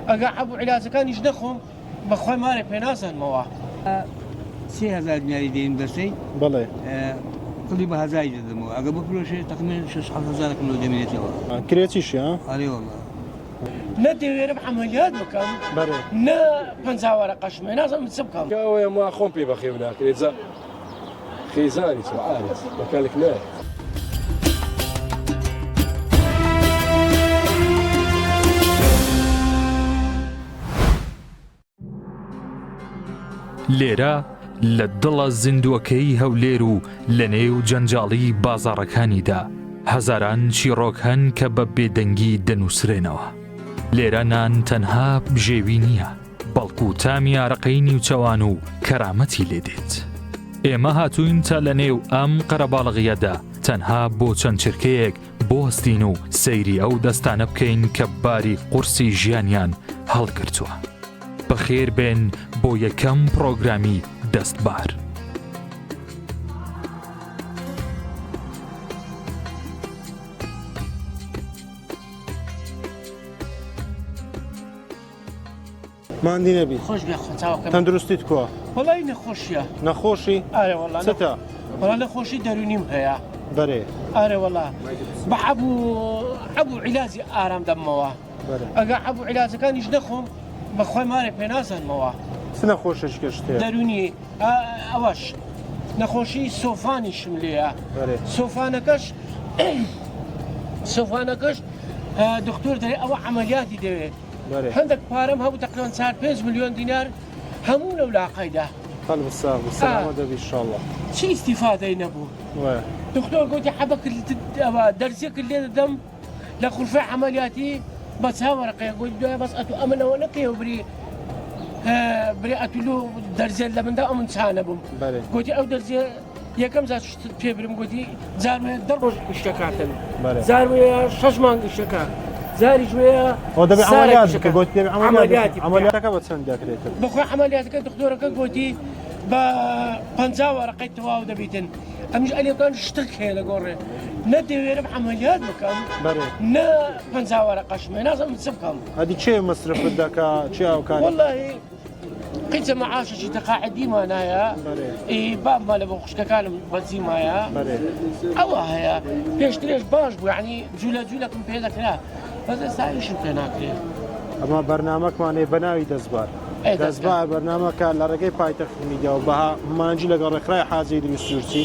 ئەگە عیلازەکانیش نەخۆم بەخۆی مارێ پێ نازانمەوە 3000 دیناری دێن بەسەی بەڵێ قڵی بە هەزاری دەدەمەوە ئەگە بفرۆشێت تقریبا 600,000 کیلۆ دەمێنێتەوە کرێتیشی ها ئەرێ وەڵڵا نە دەوێرم عەمەلیات بکەم بەڵێ نە 50 وەرەقەشمێ نازانم چ بکەم ئەوەیە ما خۆم پێ بەخێو ناکرێت خێزانی عارف بەکالێک نایە لێرە لە دڵە زیندووەکەی هەولێر و لە نێو جەنجاڵی بازاڕەکانیدا هەزاران چیرۆک هەن کە بە بێدەنگی دەنووسرێنەوە. لێرە نان تەنها بژێوی نییە، بەڵکو تامی ئارەقەی نیوچەوان و کەرامەتی لێدێت. ئێمە هاتووین تا لە نێو ئەم قەرەباڵغیەدا تەنها بۆ چەند چرکەیەک بۆستین و سەیری ئەو دەستانە بکەین کە باری قورسی ژیانیان هەڵگرتووە. بەخێر بێن بۆ یەکەم پرۆگرامی دەستبار. ماندی نەبی خۆش بێ خۆچاوەکەم تەندروستیت کووە وەڵی نەخۆشیە نەخۆشی ئارێ وەڵا چتە وەڵا نەخۆشی دەرونیم هەیە بەرێ ئارێ وەڵا بە عەبوو عیلازی ئارام دەمەوە ئەگە عەبوو عیلازەکانیش نەخۆم بەخۆی مارێ پێ نازانمەوە چ نەخۆشش گەشتێ دەرونی ئەوەش نەخۆشی سۆفانیشم لێیە بەرێ سۆفانەکەش دکتۆر دەرێ ئەوە عەمەلیاتی دەوێت بەرێ هەندێک پارەم هەبوو تقریباً 4-5 ملیۆن دینار هەموو لەو لاقەیدا قەلب ساغ بسەلامە دەبی ئینشاءڵڵا چی ئیستیفادەی نەبوو دکتۆر گوتی حەبە دەرسێکرد لێ دەدەم لە خوڵفەی عەمەلیاتی بە چاوەڕقەیە گوتی دوای بەس ئەتو ئەمنەوە نەکەی و بری ئەتولو دەرزێت لە مندا ئەمن چانە بووم گوتی ئەو دەرزێ یەکەم زار پێ برم گوتی جاروێ 10 ڕۆژ گشتەکاتن زاروەیە 6 مانگ گشتەکە زاری جوێە دەبێ عەمەلیات بکە گوتی عەمەلیاتەکە بە چەند دەکرێت بەخۆی عەمەلیاتەکە دکتۆرەکە گوتی بە 50 وەرەقەی تەواو دەبیتن ئەمیش ئەلیەکان شتێک هەیە لە گۆڕێ نە دەوێرم عەمەلیات بکەم نە 50 وەرەقەشمێ نازانم چ بکەم ئەدی چێ مەسرفت دەکا چی ئەوکاری وەڵڵاهی قیچە مەعاشێکی تەقاعدیمانایە بابمە لە بۆ خوشکەکانم بەجیمایە ئەوە هەیە پێشترێش باش بوو یعنی جوولەکم پێ دەکرا بەس ئێستایشم پێ ناکرێت ئەمە بەرنامەکمانێ بە ناوی دەستبار دەستبار بەرنامەکە لە ڕێگەی پایتەختی میدیا و بەها مانجی لەگەڵ ڕێکخرای حاجی دروستورچی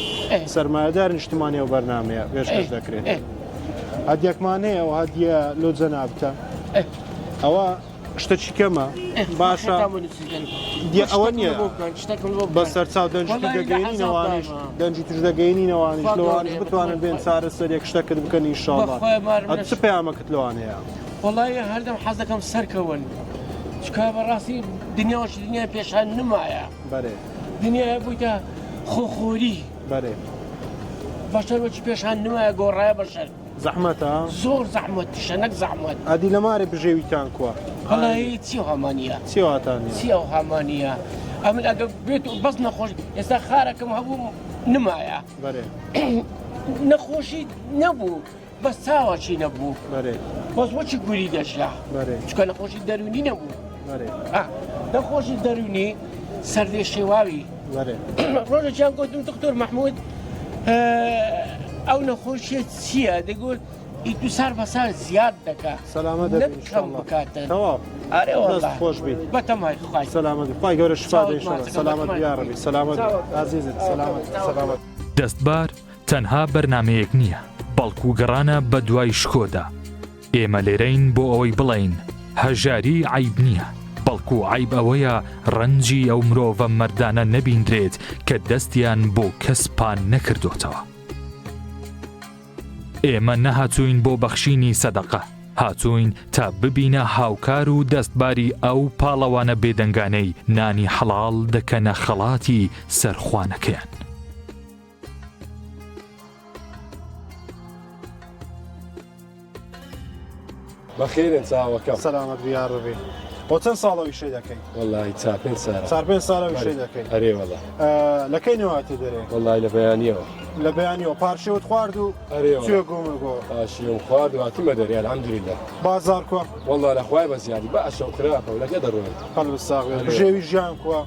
سەرمایەدار نیشتمانی و بەرنامەیە پێشکەش دەکرێت هەدیەکمانەیە و هەدیە لۆ جەنابتە ئەوە شتێکی کەمە باشە ئەوە نییە بە سەرچاو دەنجگەگەینینەوانش دەنجی توشدەگەینینەوانش لەوانش بتوانن بێن چارە سەر یەک شتەکرد بکەن ئینشاڵڵا چ پەیامەکەت لەوانەیە وەڵڵاهی هەردەم حەز دەکەم سەرکەون چکە بەڕاستی دنیاوەشی دنیای پێشان نمایە بەرێ دنیای بوویتە خۆخۆری بەرێ بەشەرەوەی پێشان نمایە گۆڕایە بەشەر زەحمەتە زۆر زەحمەتیشە نەک زەحمەت ئەدی لە مارێ بژێویتان کووە وەڵڵاهی چی هەمانیە چی ئەو هەمانیە ئەمن ئەگە بێت و بەس نەخۆش ئێستا خارەکەم هەبوو نمایە نەخۆشی نەبوو بەس چاوەچی نەبوو بەس وەچی گوری دەشا چکە نەخۆشی دەرونی نەبوو نەخۆشی دەرونی سەردێ شێواوی ڕۆژێکیان گوتم دکتۆر مەحموود ئەو نەخۆشیە چییە دەگوت ئیتو سار بەسار زیاد دەکا سەلامەت نەکەم بکاتن ئارێ وەڵڵا خۆش بیت بەتەمای خوای سەلامەت خی گەورە شفا دەیشەوە سەلامەت یاڕەبی سەلامەت عەزیزت سەلامەت دەستبار تەنها بەرنمەیەک نییە بەڵکو گەڕانە بە دوای شکۆدا ئێمە لێرەین بۆ ئەوەی بڵین هەژاری عیب نییە بەڵکو عیب ئەوەیە ڕەنجی ئەو مرۆڤە مەردانە نەبیندرێت کە دەستیان بۆ کەسپان نەکردوتەوە. ئێمە نەهاتووین بۆ بەخشینی سەدەقە هاتووین تا ببینە هاوکار و دەستباری ئەو پاڵەوانە بێدەنگانەی نانی حەڵاڵ دەکەنە خەڵاتی سەرخوانەکەیان. بەخێرن چاوەکەم سەلامەت یاڕەبی بۆ چەند ساڵەوەی شەی دەکەین وەڵڵاهی 4-5 ساڵەوەی شەی دەکەین ئەرێ وەڵڵا لەکەی نەوەتی دەرێ وەڵڵاهی لە بەیانیەوە لە بەیانیەوە پارچەوت خوارد و چێ گۆمەگۆ پاشیۆم خوارد و هاتمە دەرێ الحەمدولillah بازار کووە والله لەخوای بەزیادی باشە و خراپە و لەگە دەڕۆێت قەلب ساغ بژێوی ژیان کووە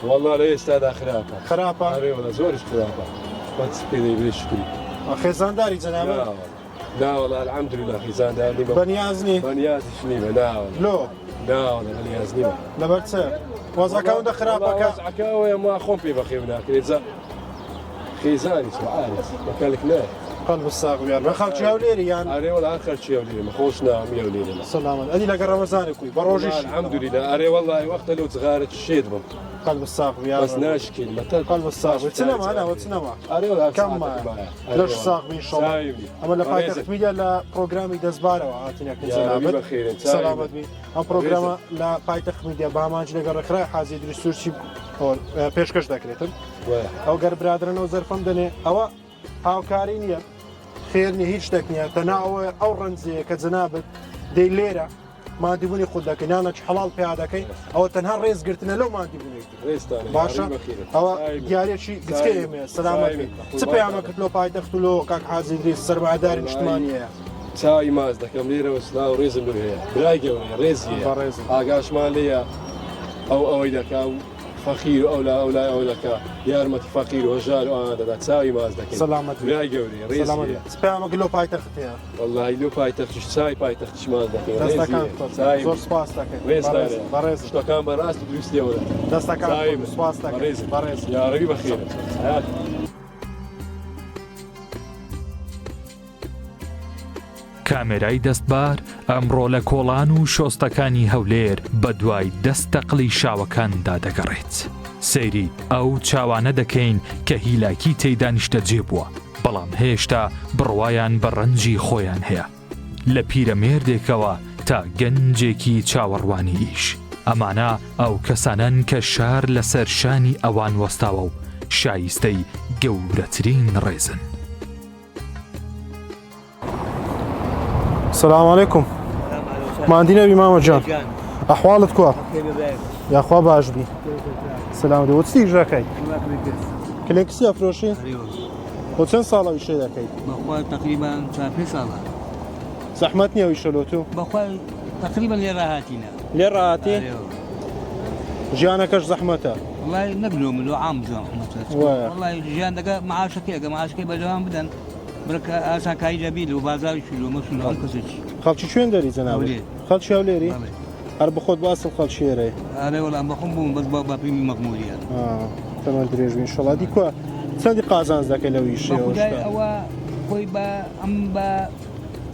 والله لە ئێستادا خراپە خراپە ئەرێوە زۆرش خراپە بەس پێدەی بێ شکری خێزانداری جەنابەت ناوەڵا الحەمدولillah خێزاندار نیمە بەنیاز نی بەنیازش نیمە ناوەڵا لۆ ناوەڵا بەنیاز نیمە لەبەر چێ وەزەکە ئەوەندە خراپەکە وەزعەکەوەیە ما خۆم پێ بەخێو ناکرێت زە خێزانی سوعارێت بەکەلک نایە قەلب ساغ بیار بە خەڵکی هەولێری یان ئەرێوەڵا هەر خەرچی هەولێرمە خۆش نامی هەولێرمە سەلامەت ئەدی لەگە ڕەمەزانێ کوی بە ڕۆژیش الحەمدولillah ئەرێوەڵای وەختە لەو جغارە شێت بم قەلب ساغ بیار بەس ناشکێت مەتە قەلب ساغ چنەما ناوە چنەما ئەرێوەڵا کەم لەش ساغ ئینشاءڵڵا ئەمە لە پایتەخت میدیا لە پرۆگرامی دەستبارەوە هاتینەکە جەنابەت سەلامەت بی ئەم پرۆگرامە لە پایتەخت میدیا بە ئامانج لەگە ڕێکخراوی حاجی دروستورچی پێشکەش دەکرێتن ئەو گەر برادرنەوە زەرفەم دەنێ ئەوە هاوکاری نییە خێر نیە هیچ شتێک نییە تەناوە ئەو ڕەنجەیە کە جەنابەت دەی لێرە مادیبوونی خود دەکەی نانەچ حەڵاڵ پێیا دەکەی ئەوە تەنها ڕێزگرتنە لەو مادیبوونی باشە ئەوە دیارێکی گچکە ئێمێ سەلامەت چ پەیامەکرد لۆ پایتەخت و لۆ کاک حاجی دروست سەرمایهداری نیشتمانیەیە چاوی ماز دەکەم لێرەوە سلااو ڕێزم لێ هەیە برای گەورەیە ڕێزیە ئاگاشمان لێیە ئەوەی دەکا و فەقیر و ئەو دەکا یارمەتی فەقیر و هەژار و ئەوان دەدا چاوی ماز دەکەن سەلامەت برای گەورەیە ڕێزیە پەیامەکە لۆ پایتەختەیە واللهی لۆ پایتەختیش چاوی پایتەختیش ماز دەکەن زۆر سپاس دەکەین ڕێز شتەکان بەڕاست دروستیەوە دەستەکان سپاس دەکەین بەڕێز یاڕەوی بەخێرە کامێرای دەستبار ئەمڕۆ لە کۆڵان و شۆستەکانی هەولێر بە دوای دەستەقلی شاوەکاندا دەگەڕێت. سەیری ئەو چاوانە دەکەین کە هیلاکی تێیدا نیشتەجێ بووە، بەڵام هێشتا بڕوایان بە ڕەنجی خۆیان هەیە. لە پیرەمێردێکەوە تا گەنجێکی چاوەڕوانی ئیش. ئەمانە ئەو کەسانن کە شار لەسەر شانی ئەوان وەستاوە و شایستەی گەورەترین ڕێزن. السلام عليكم ماندينا بماما جان أحوالك كوا يا أخوة باش بي السلام عليكم وتسيك جاكي كليكسي أفروشي وتسن صالة ويشي داكي بخوال تقريبا 3 صالة زحمتني ويشلوتو بخوال تقريبا لراهاتنا لراهاتي جيانكش زحمتها والله نقلوم له عام زحمتها والله جيانك معاشكي بجوان بدن برك أساكاي جبيل وبازار شلو مسلو أنكسج خالشي شوين داري زنابي خالشي هوليري هر بخود باصل خالشي ري أنا والله بخون بس بابا بريمي مغموريا تمام دريج إن شاء الله دي كوا سندي قازان ذاك لو يشي بخداي أو خوي با أم با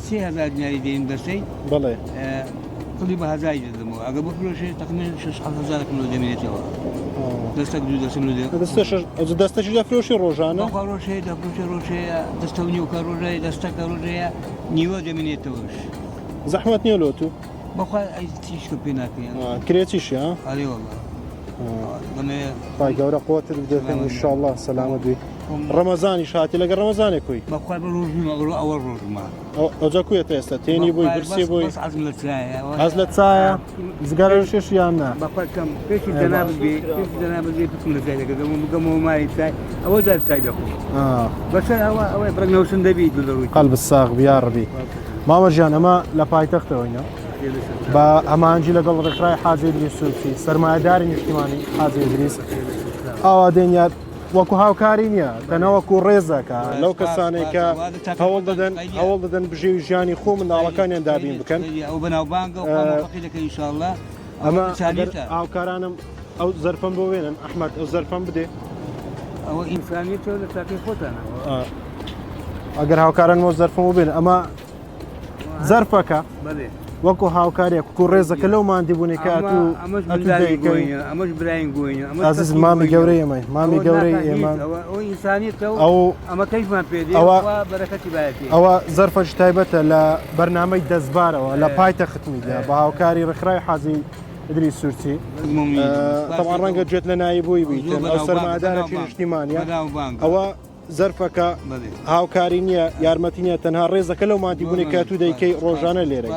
3000 دينار دين درسي بلى كل بها زايد دمو أجا بفلوشي تقريبا 6000 كيلو جميلة جوا دستك جودا سملودي دستش جا فروشي روجانا فروشي دستوني وكروجي دستك روجي نيو جميلة توش زحمة نيولوتو بخوا أي تيشكو بيناكي كريتيش ها علي والله طيب جورا قوة بدأتين إن شاء الله سلامة بي رمضاني شاتي لقى رمضاني كوي بخوا بروج ما أول روج ما أوجا كوي تيستا تيني بوي برسي بوي بس عزلة سايا عزلة سايا زقارة شيش يانا بخوا كم فيش الجناب بي بكم لسايا كذا مو ما يساي أول ذا سايا بس هو برجنا وسند بي دلوي قلب الصاغ بيا ربي ماما جان أما لا بايتخت وينا با ئەمانجی لەگەڵ ڕێکخراوی حاجی دروستورچی سەرمایهداری نیشتیمانی حاجی دروست ئەوە دێنیات وەکو هاوکاری نییە تەنەوەکو ڕێزەکە لەو کەسانێک کە هەوڵ دەدەن بژێوی ژیانی خۆ منداڵەکانیان دابین بکەن ئەمە هاوکارانم ئەو زەرفەم بۆ وێنن ئەحمەد ئەو زەرفەم بدێ ئەوە ئینسانیەتەوە لە تاقی خۆتانە ئەگەر هاوکارانەوە زەرفەم بۆ بێن ئەمە زەرفەکە وەکو هاوکارێک کو ڕێزەکە لەو مادیبوونی کە ئەمەش براین گوین ئازیز مامی گەورەی ئێمە مامی گەورەی ئێمە ئەو ئەمە کەیفمان پێدێ بەرەکەتی بایەتی ئەوە زەرفەش تایبەتە لە بەرنامەی دەستبارەوە لە پایتەخت میدیا بە هاوکاری ڕێکخراوی حاجی دروستورچی طبعا ڕەنگە گوێت لە نایبووی بیتن ئەو سەرمایهدارێکی نیشتیمانیە ئەوە زەرفەکە هاوکاری نییە یارمەتی نییە تەنها ڕێزەکە لەو مادیبوونی کە تو دەیکەی ڕۆژانە لێرە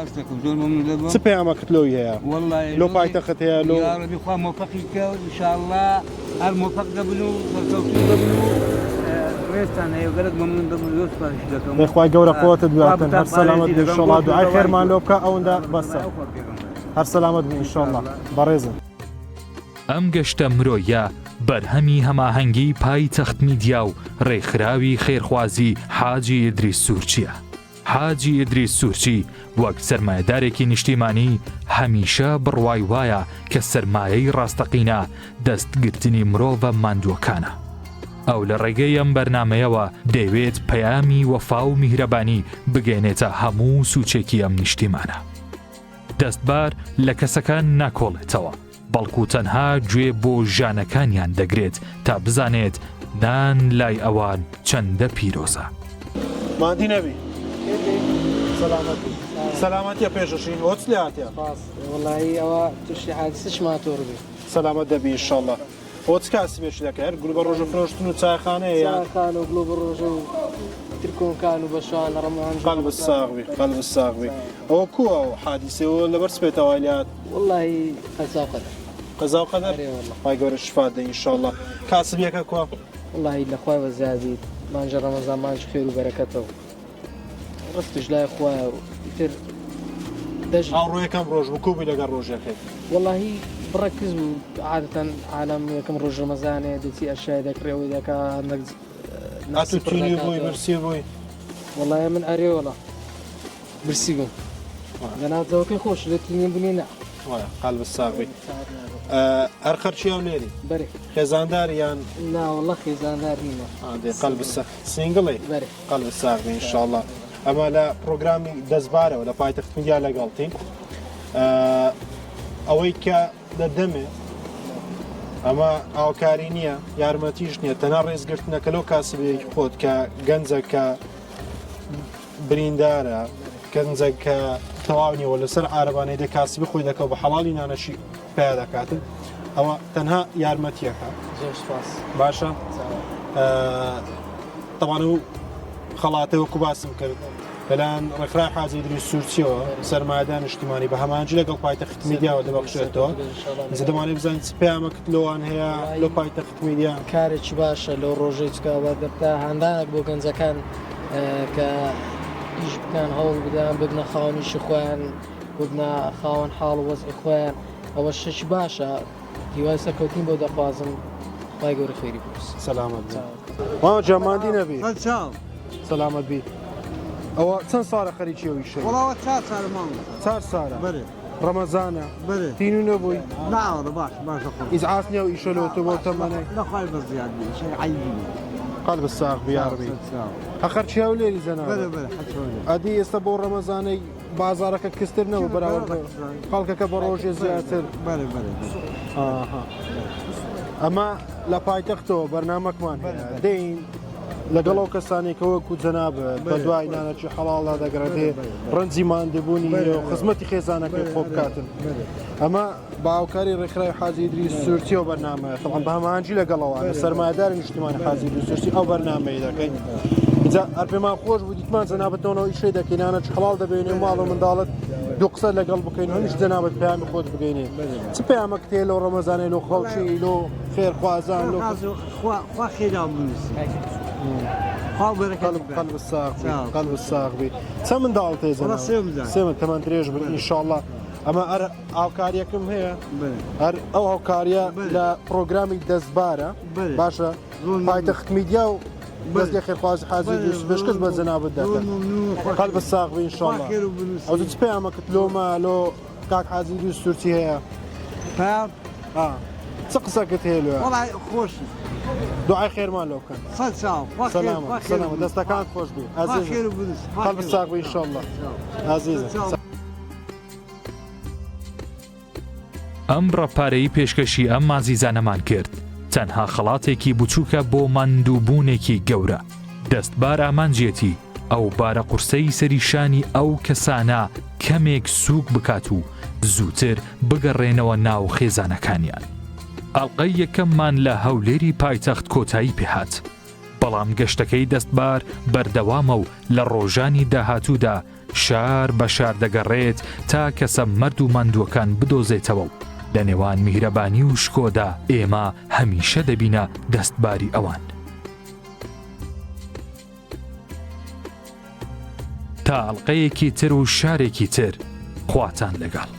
چ پەیامەکەت لەوی هەیە لۆ پایتەخت هەیە لۆ مۆفەقیکە ئینشاءالله هەر مۆفەق دەبن و بەرکەوتوو دەبن و ئێستان هەیە گەرت مەمنون دەبم زۆر سپاسش دەکەم دەخوای گەورە قوتت باتن هەر سەلامەت بێ ئینشاڵڵا دوعای خێرمان لۆ بکە ئەوەندە بەسە هەر سەلامەت بێ ئینشاڵڵا بەڕێزم. ئەم گەشتە مرۆیە بەرهەمی هەماهەنگی پایتەخت میدیا و ڕێکخراوی خێرخوازی حاجی ئیدریس سوورچیە. حاجی ئیدریس سوورچی وەک سەرمایەدارێکی نیشتیمانی هەمیشە بڕوای وایە کە سەرمایەی ڕاستەقینە دەستگرتنی مرۆڤە ماندووەکانە. ئەو لە ڕێگەی ئەم بەرنمەیەوە دەیوێت پەیامی وەفا و میهرەبانی بگەێنێتە هەموو سوچێکی ئەم نیشتیمانە. دەستبار لە کەسەکان ناکۆڵێتەوە، بەڵکو تەنها گوێ بۆ ژانەکانیان دەگرێت تا بزانێت نان لای ئەوان چەندە پیرۆزە. مادی نەبی سەلامەتیە پێشەشی هۆچ لێ هاتیە وڵی ئەوە تووشی حادسش ماتۆر بێ سەلامەت دەبی ئینشاڵڵا. هۆچ کاسی بێش دەکەر گول بە ڕۆژە فرۆشتن و چایخانەیە یاخان و گلۆ بە ڕۆژە و ترکۆنکان و بەشوان ڕەمان قەلب الساغبی قەلب الساغبی. ئەوە کووە و حادیسەوە لەبەر سپێتەوە لات وڵی قەزاقەدە قەزا و قەدەر خی گەورە شفات دە ئینشاڵڵا. کاسبیەکە کووە وڵی لەخوای بە زیادیت مانجە ڕەمەزان مانج خێر و بەرەکەتەوە ڕستش لای خوایە و تر ئاڕۆ یەکەم ڕۆژ بکوبی لەگەڵ ڕۆژەکەی وڵی بڕەکز بوو عادەتەن عالم یەکەم ڕۆژ ڕەمەزانێ دەچی ئەشای دەکرێەوەی دەکا هەندێک ئاتوتونی بووی برسی بووی وڵایە من ئەرێوەڵە برسی بووم لەناوزەوەکەی خۆش لە تینی بوونی نا قەلب الساغبی. هەر خەرچی ئەو لێری بەرێ خێزاندار یان ناوەڵە خێزاندار نینە قەلب سینگڵی بەرێ قەلب الساغبی ئینشاڵڵا. ئەمە لە پرۆگرامی دەستبارەوە لە پایتەخت میدیا لەگەڵتین ئەوەی کە لە دەمێ ئەمە ئاوکاری نییە یارمەتیش نییە تەنها ڕێزگرتنەکە لەو کاسبەیەکی خۆت کە گەنجەکە بریندارە گەنجەکە تەواونیەوە لەسەر عارەبانەی دە کاسبی خۆی دەکەوت بە حەڵاڵی نانەشی پیا دەکاتن ئەوە تەنها یارمەتیەکە باشە تەوانە و خەڵاتەوەکو باسم کرد بەلایەن ڕێکخراوی حاجی ئیدریس سوورچیەوە سەرمایەدار نیشتیمانی بە هەمانجی لەگەڵ پایتەخت میدیاوە دەبەخشێتەوە دەمانێت بزانین چ پەیامەکەت لەوان هەیە لەو پایتەخت میدیا کارێکی باشە لەو ڕۆژەی چکەوە دەبتا هەندانێک بۆ گەنجەکان کە ئیش بکەن هەوڵ بدەن ببنە خاوەنیشی خۆیان ببنە خاوەن حاڵ و وەزعی خۆیان ئەوە شەش باشە هیوای سەرکەوتین بۆ دەخوازم خی گەورە خێری بووس سەلامەت وا جەماندی نەبی سەلامەت بی. ئەوە چەند ساڵە خەریکی ئەوی شەی وڵاوە 4 ساڵ ماوە 4 ساڵە بەرێ ڕەمەزانە بەرێ تین و نەبووی ناوەڕە باش باشە خۆ ئیزعاف نییە و ئیشەلەوە بۆ تەمەنەی نەخوای بە زیاد بێ شەی عیبی قەلب الساغبی یاڕبی هەخەرچی هەو لێری زەنا بەرێ بەرێ حەچۆنێ ئەدی ئێستا بۆ ڕەمەزانەی بازارەکە کسترنەوە بەراورد خەڵکەکە بە ڕۆژێ زیاتر بەرێ بەرێ ئەمە لە پایتەختەوە بەرنامەکمان دەین لەگەڵەوە کەسانێکەوەکو جەنابێت بە دوای نانەکی حەڵاڵا دەگرێت ڕەنجی ماندەبوونی خزمەتی خێزانەکەی خۆ بکاتن ئەمە باوکاری ڕێکخراوی حاجی ئیدریس سوورچیەوە بەرنامەیە تەڵەن بە هەمانجی لەگەڵەوە لە سەرمایەداری نیشتیمانی حاجی ئیدریس سوورچی ئەو بەرنامەیە دەکەین اینجا هەر پێمان خۆش بوو دیتمان جەنابەتەوەی ئیشەی دەکەین نانەکی حەڵاڵ دەبێنێ ماڵ و منداڵت دوو قسە لەگەڵ بکەین هەمیش جەنابەت پەیامی خۆت بگەینێ چ پەیامەک تێ لەو ڕەمەزانەی لەو خەڵکی لۆ خێرخوازان لۆ خوا خێرا بنووسی قەلب الساغبی قەلب الساغبی چەند منداڵ تێزەنا سێ من تەمەەن درێژ بن ئینشاءڵڵا ئەمە هەر ئاوکاریەکەم هەیە هەر ئەو هاوکاریە لە پرۆگرامی دەستبارە باشە پایتەخت میدیا و بەزگە خێرخواز حاجی ئیدریس بەشکەس بە جەنابەت دەکەن قەلب الساغبی ئینشاءڵڵا ئەو چ پەیامەکەت لۆمە لۆ کاک حاجی ئیدریس سوورچی هەیە پەیام چ قسەکەت هەیە لێ وەڵای خۆشی دوعای خێرمان لۆ بکەن سەلامە دەستەکان خۆش بێ عەزیز قەلب الساغبی ئینشاءڵڵا عەزیزە. ئەم ڕەپارەی پێشکەشی ئەم مازیزانەمان کرد تەنها خەڵاتێکی بچووکە بۆ ماندووبوونێکی گەورە دەستبار ئامانجێتی ئەو بارە قورسەی سەریشانی ئەو کەسانە کەمێک سووک بکات و زووتر بگەڕێنەوە ناو خێزانەکانیان. ئەڵقەی یەکەممان لە هەولێری پایتەخت کۆتایی پێهات بەڵام گەشتەکەی دەستبار بەردەوامە و لە ڕۆژانی داهاتوودا شار بە شار دەگەڕێت تا کەسە مەرد و ماندووەکان بدۆزێتەوە و لە نێوان میهرەبانی و شکۆدا ئێمە هەمیشە دەبینە دەستباری ئەوان. تا ئەڵلقەیەکی تر و شارێکی تر خواتان لەگەڵ.